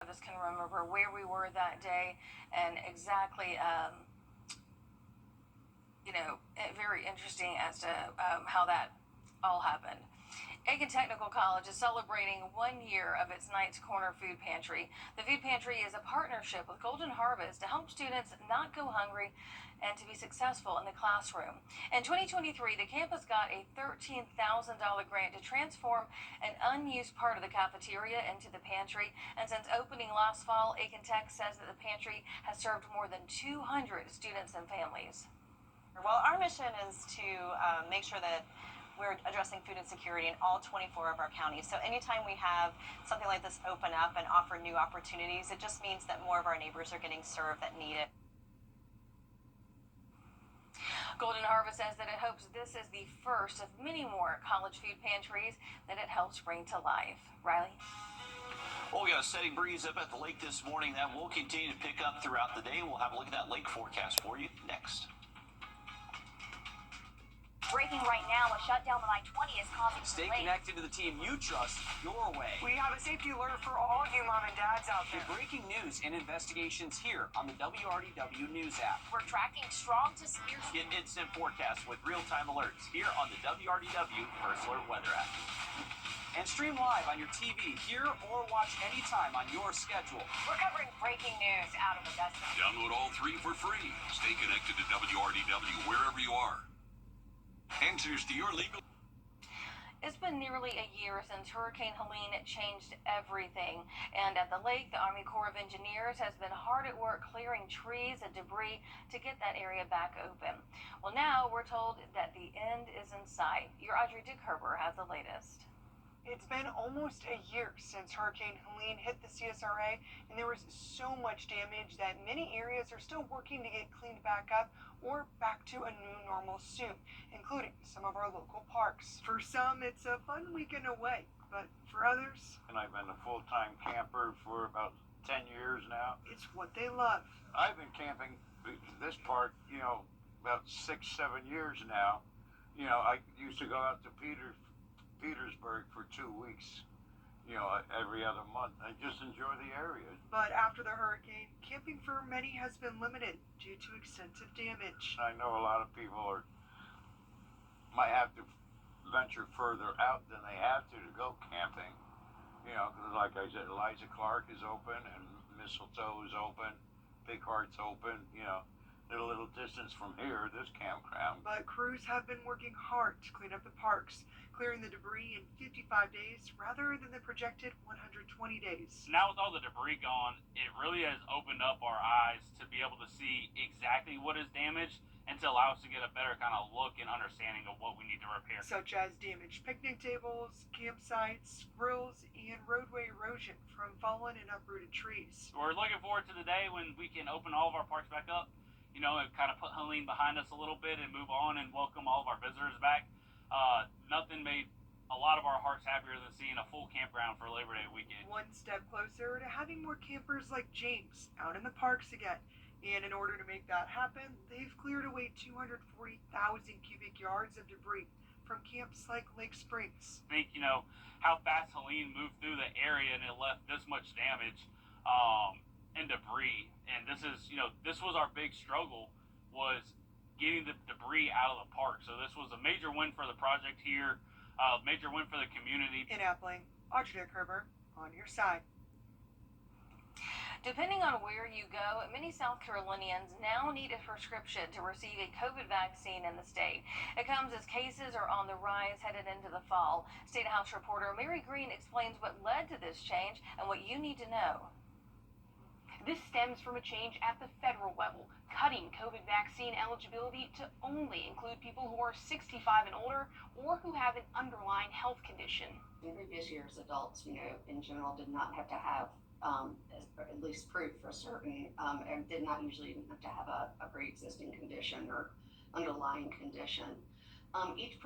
of us can remember where we were that day and exactly, very interesting as to how that all happened. Aiken Technical College is celebrating 1 year of its Knight's Corner food pantry. The food pantry is a partnership with Golden Harvest to help students not go hungry and to be successful in the classroom. In 2023, the campus got a $13,000 grant to transform an unused part of the cafeteria into the pantry. And since opening last fall, Aiken Tech says that the pantry has served more than 200 students and families. Well, our mission is to make sure that we're addressing food insecurity in all 24 of our counties. So anytime we have something like this open up and offer new opportunities, it just means that more of our neighbors are getting served that need it. Golden Harvest says that it hopes this is the first of many more college food pantries that it helps bring to life. Riley? Well, we got a steady breeze up at the lake this morning that will continue to pick up throughout the day. We'll have a look at that lake forecast for you next. Breaking right now, a shutdown on I-20 is causing Stay delays. connected to the team you trust your way. We have a safety alert for all of you mom and dads out there. Get breaking news and investigations here on the WRDW News app. We're tracking strong to severe. Get instant forecasts with real-time alerts here on the WRDW First Alert Weather app. And stream live on your TV here or watch anytime on your schedule. We're covering breaking news out of Augusta. Download all 3 for free. Stay connected to WRDW wherever you are. Answers to your legal. It's been nearly a year since Hurricane Helene changed everything. And at the lake, the Army Corps of Engineers has been hard at work clearing trees and debris to get that area back open. Well, now we're told that the end is in sight. Your Audrey Dickherber has the latest. It's been almost a year since Hurricane Helene hit the CSRA, and there was so much damage that many areas are still working to get cleaned back up or back to a new normal soon, including some of our local parks. For some, it's a fun weekend away, but for others... And I've been a full-time camper for about 10 years now. It's what they love. I've been camping this part, about 6-7 years now. I used to go out to Petersburg for 2 weeks, every other month. I just enjoy the area. But after the hurricane, camping for many has been limited due to extensive damage. I know a lot of people might have to venture further out than they have to go camping. Because like I said, Eliza Clark is open and Mistletoe is open, Big Heart's open, they're a little distance from here, this campground. But crews have been working hard to clean up the parks, clearing the debris in 55 days rather than the projected 120 days. Now with all the debris gone, it really has opened up our eyes to be able to see exactly what is damaged and to allow us to get a better kind of look and understanding of what we need to repair. Such as damaged picnic tables, campsites, grills, and roadway erosion from fallen and uprooted trees. We're looking forward to the day when we can open all of our parks back up, and kind of put Helene behind us a little bit and move on and welcome all of our visitors back. Nothing made a lot of our hearts happier than seeing a full campground for Labor Day weekend. One step closer to having more campers like James out in the parks again. And in order to make that happen, they've cleared away 240,000 cubic yards of debris from camps like Lake Springs. I think, how fast Helene moved through the area and it left this much damage and debris. And this was our big struggle, was getting the debris out of the park. So this was a major win for the project here, major win for the community. In Appling, Audrey Dickherber, on your side. Depending on where you go, many South Carolinians now need a prescription to receive a COVID vaccine in the state. It comes as cases are on the rise headed into the fall. State House reporter Mary Green explains what led to this change and what you need to know. This stems from a change at the federal level, cutting COVID vaccine eligibility to only include people who are 65 and older or who have an underlying health condition. In previous years, adults, in general did not have to have at least proof for certain, and did not usually even have to have a pre-existing condition or underlying condition. Each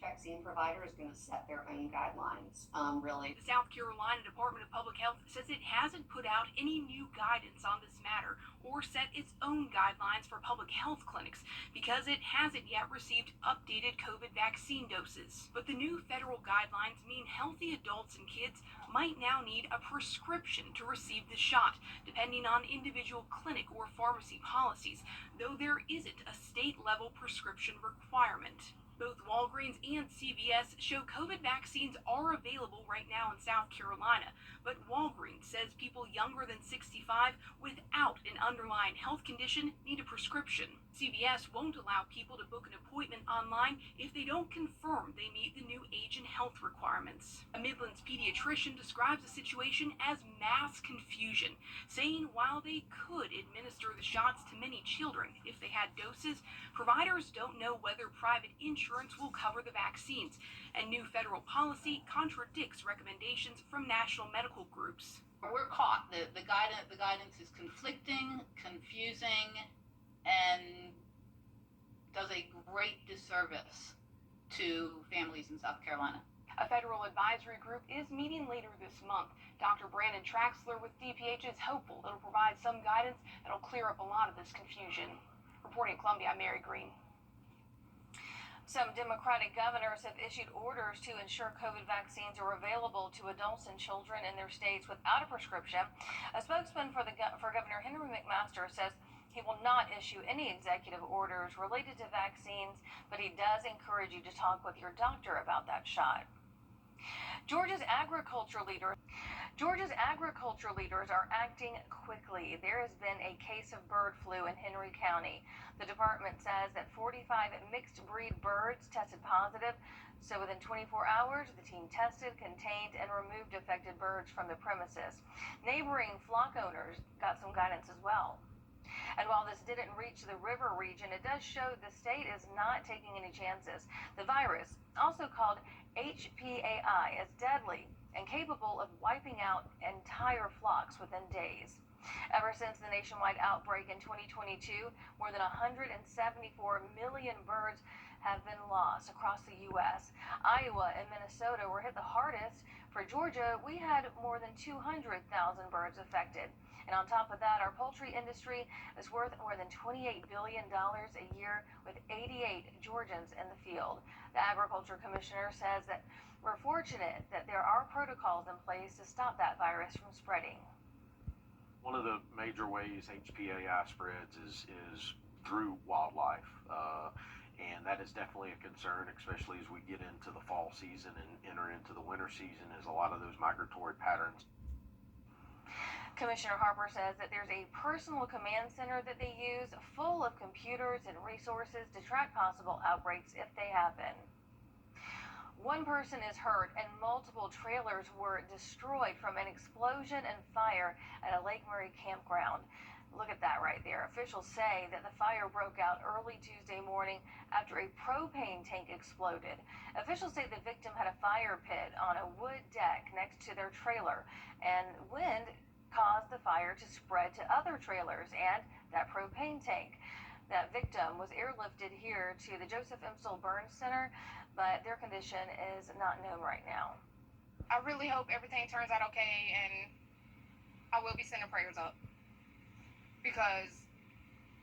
vaccine provider is going to set their own guidelines, really. The South Carolina Department of Public Health says it hasn't put out any new guidance on this matter or set its own guidelines for public health clinics because it hasn't yet received updated COVID vaccine doses. But the new federal guidelines mean healthy adults and kids might now need a prescription to receive the shot, depending on individual clinic or pharmacy policies, though there isn't a state-level prescription requirement. Both Walgreens and CVS show COVID vaccines are available right now in South Carolina, but Walgreens says people younger than 65 without an underlying health condition need a prescription. CVS won't allow people to book an appointment online if they don't confirm they meet the new age and health requirements. A Midlands pediatrician describes the situation as mass confusion, saying while they could administer the shots to many children if they had doses, providers don't know whether private insurance will cover the vaccines, and new federal policy contradicts recommendations from national medical groups. We're caught. The guidance is conflicting, confusing, and does a great disservice to families in South Carolina. A federal advisory group is meeting later this month. Dr. Brandon Traxler with DPH is hopeful it'll provide some guidance that'll clear up a lot of this confusion. Reporting in Columbia, I'm Mary Green. Some Democratic governors have issued orders to ensure COVID vaccines are available to adults and children in their states without a prescription. A spokesman for Governor Henry McMaster says he will not issue any executive orders related to vaccines, but he does encourage you to talk with your doctor about that shot. Georgia's agriculture leaders are acting quickly. There has been a case of bird flu in Henry County. The department says that 45 mixed breed birds tested positive. So within 24 hours, the team tested, contained, and removed affected birds from the premises. Neighboring flock owners got some guidance as well. And while this didn't reach the river region, it does show the state is not taking any chances. The virus, also called HPAI, is deadly and capable of wiping out entire flocks within days. Ever since the nationwide outbreak in 2022, more than 174 million birds have been lost across the U.S. Iowa and Minnesota were hit the hardest. For Georgia, we had more than 200,000 birds affected. And on top of that, our poultry industry is worth more than $28 billion a year, with 88 Georgians in the field. The Agriculture Commissioner says that we're fortunate that there are protocols in place to stop that virus from spreading. One of the major ways HPAI spreads is through wildlife, and that is definitely a concern, especially as we get into the fall season and enter into the winter season, as a lot of those migratory patterns. Commissioner Harper says that there's a personal command center that they use full of computers and resources to track possible outbreaks if they happen. One person is hurt and multiple trailers were destroyed from an explosion and fire at a Lake Murray campground. Look at that right there. Officials say that the fire broke out early Tuesday morning after a propane tank exploded. Officials say the victim had a fire pit on a wood deck next to their trailer, and wind caused the fire to spread to other trailers and that propane tank. That victim was airlifted here to the Joseph M. Stoll Burns Center, but their condition is not known right now. I really hope everything turns out okay, and I will be sending prayers up, because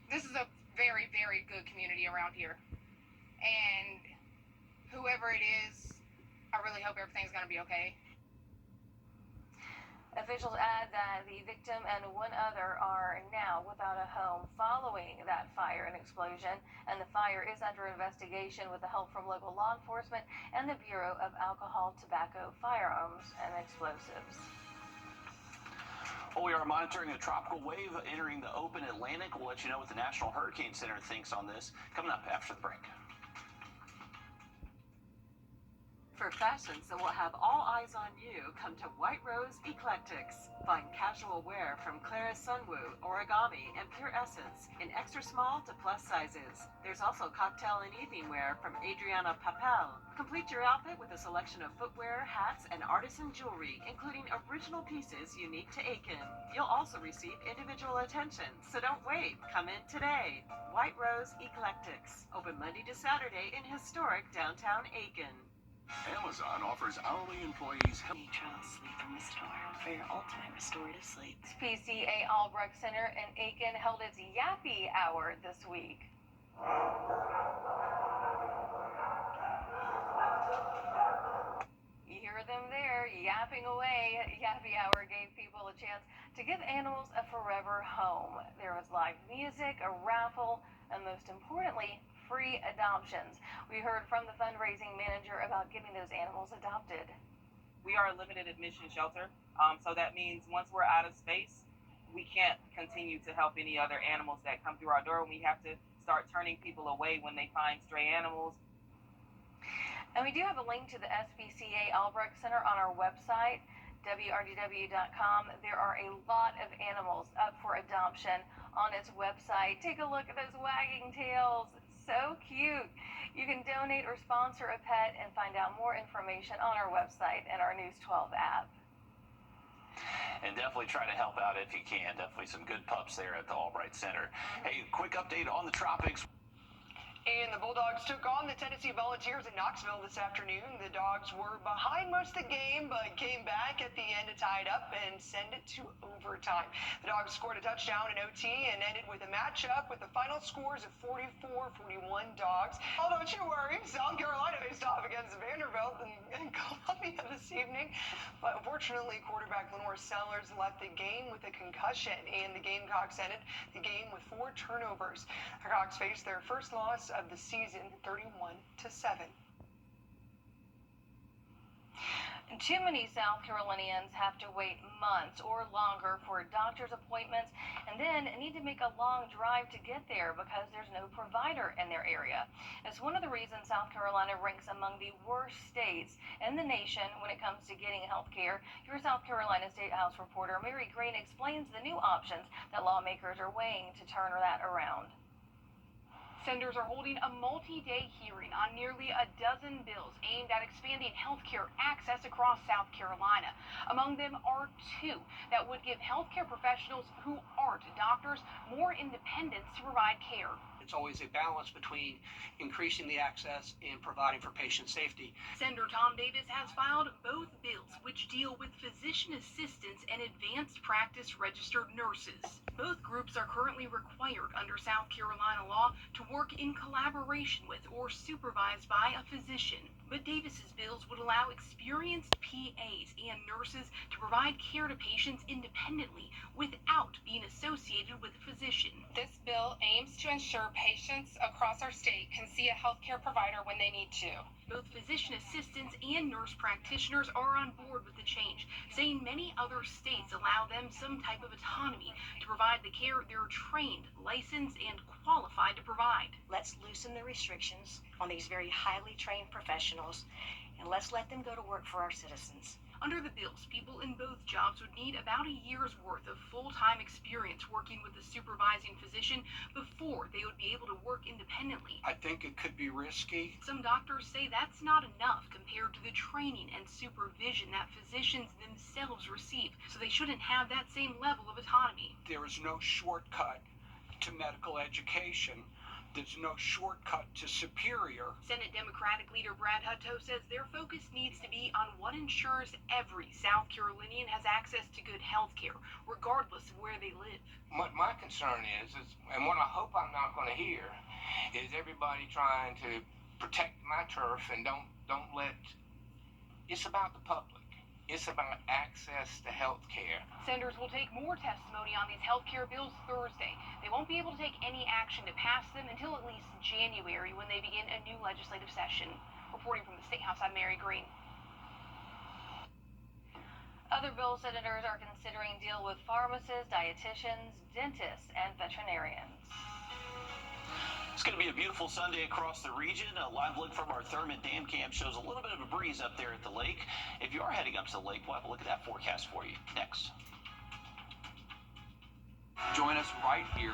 this is a very, very good community around here, and whoever it is, I really hope everything's going to be okay. Officials add that the victim and one other are now without a home following that fire and explosion, and the fire is under investigation with the help from local law enforcement and the Bureau of Alcohol, Tobacco, Firearms, and Explosives. Well, we are monitoring a tropical wave entering the open Atlantic. We'll let you know what the National Hurricane Center thinks on this coming up after the break. For fashions that will have all eyes on you, come to White Rose Eclectics. Find casual wear from Clara Sunwoo, Origami, and Pure Essence in extra small to plus sizes. There's also cocktail and evening wear from Adriana Papel. Complete your outfit with a selection of footwear, hats, and artisan jewelry, including original pieces unique to Aiken. You'll also receive individual attention, so don't wait. Come in today. White Rose Eclectics. Open Monday to Saturday in historic downtown Aiken. Amazon offers hourly employees help. Sleep and Restore for your ultimate restorative sleep. PCA Albrecht Center in Aiken held its Yappy Hour this week. You hear them there, yapping away. Yappy Hour gave people a chance to give animals a forever home. There was live music, a raffle, and most importantly, free adoptions. We heard from the fundraising manager about getting those animals adopted. We are a limited admission shelter, so that means once we're out of space, we can't continue to help any other animals that come through our door, and we have to start turning people away when they find stray animals. And we do have a link to the SPCA Albrecht Center on our website, wrdw.com. There are a lot of animals up for adoption on its website. Take a look at those wagging tails. So cute. You can donate or sponsor a pet and find out more information on our website and our News 12 app. And definitely try to help out if you can. Definitely some good pups there at the Albright Center. Hey, quick update on the tropics. And the Bulldogs took on the Tennessee Volunteers in Knoxville this afternoon. The Dogs were behind most of the game, but came back at the end to tie it up and send it to overtime. The Dogs scored a touchdown in OT and ended with a matchup with the final scores of 44-41 Dogs. Oh, don't you worry, South Carolina faced off against Vanderbilt and Columbia this evening. But unfortunately, quarterback Lenore Sellers left the game with a concussion, and the Gamecocks ended the game with 4 turnovers. The Hawks faced their first loss of the season, 31-7. Too many South Carolinians have to wait months or longer for doctor's appointments and then need to make a long drive to get there because there's no provider in their area. It's one of the reasons South Carolina ranks among the worst states in the nation when it comes to getting health care. Your South Carolina State House reporter Mary Green explains the new options that lawmakers are weighing to turn that around. Senators are holding a multi-day hearing on nearly a dozen bills aimed at expanding healthcare access across South Carolina. Among them are 2 that would give healthcare professionals who aren't doctors more independence to provide care. It's always a balance between increasing the access and providing for patient safety. Senator Tom Davis has filed both bills which deal with physician assistants and advanced practice registered nurses. Both groups are currently required under South Carolina law to work in collaboration with or supervised by a physician. But Davis's bills would allow experienced PAs and nurses to provide care to patients independently without being associated with a physician. This bill aims to ensure patients across our state can see a healthcare provider when they need to. Both physician assistants and nurse practitioners are on board with the change, saying many other states allow them some type of autonomy to provide the care they're trained, licensed, and qualified to provide. Let's loosen the restrictions on these very highly trained professionals, and let's let them go to work for our citizens. Under the bills, people in both jobs would need about a year's worth of full-time experience working with a supervising physician before they would be able to work independently. I think it could be risky. Some doctors say that's not enough compared to the training and supervision that physicians themselves receive, so they shouldn't have that same level of autonomy. There is no shortcut to medical education. There's no shortcut to superior. Senate Democratic leader Brad Hutto says their focus needs to be on what ensures every South Carolinian has access to good health care, regardless of where they live. What my concern is and what I hope I'm not going to hear, is everybody trying to protect my turf and don't let. It's about the public. It's about access to health care. Senators will take more testimony on these health care bills Thursday. They won't be able to take any action to pass them until at least January when they begin a new legislative session. Reporting from the State House, I'm Mary Green. Other bill senators are considering deal with pharmacists, dietitians, dentists, and veterinarians. It's going to be a beautiful Sunday across the region. A live look from our Thurman Dam Cam shows a little bit of a breeze up there at the lake. If you are heading up to the lake, we'll have a look at that forecast for you next. Join us right here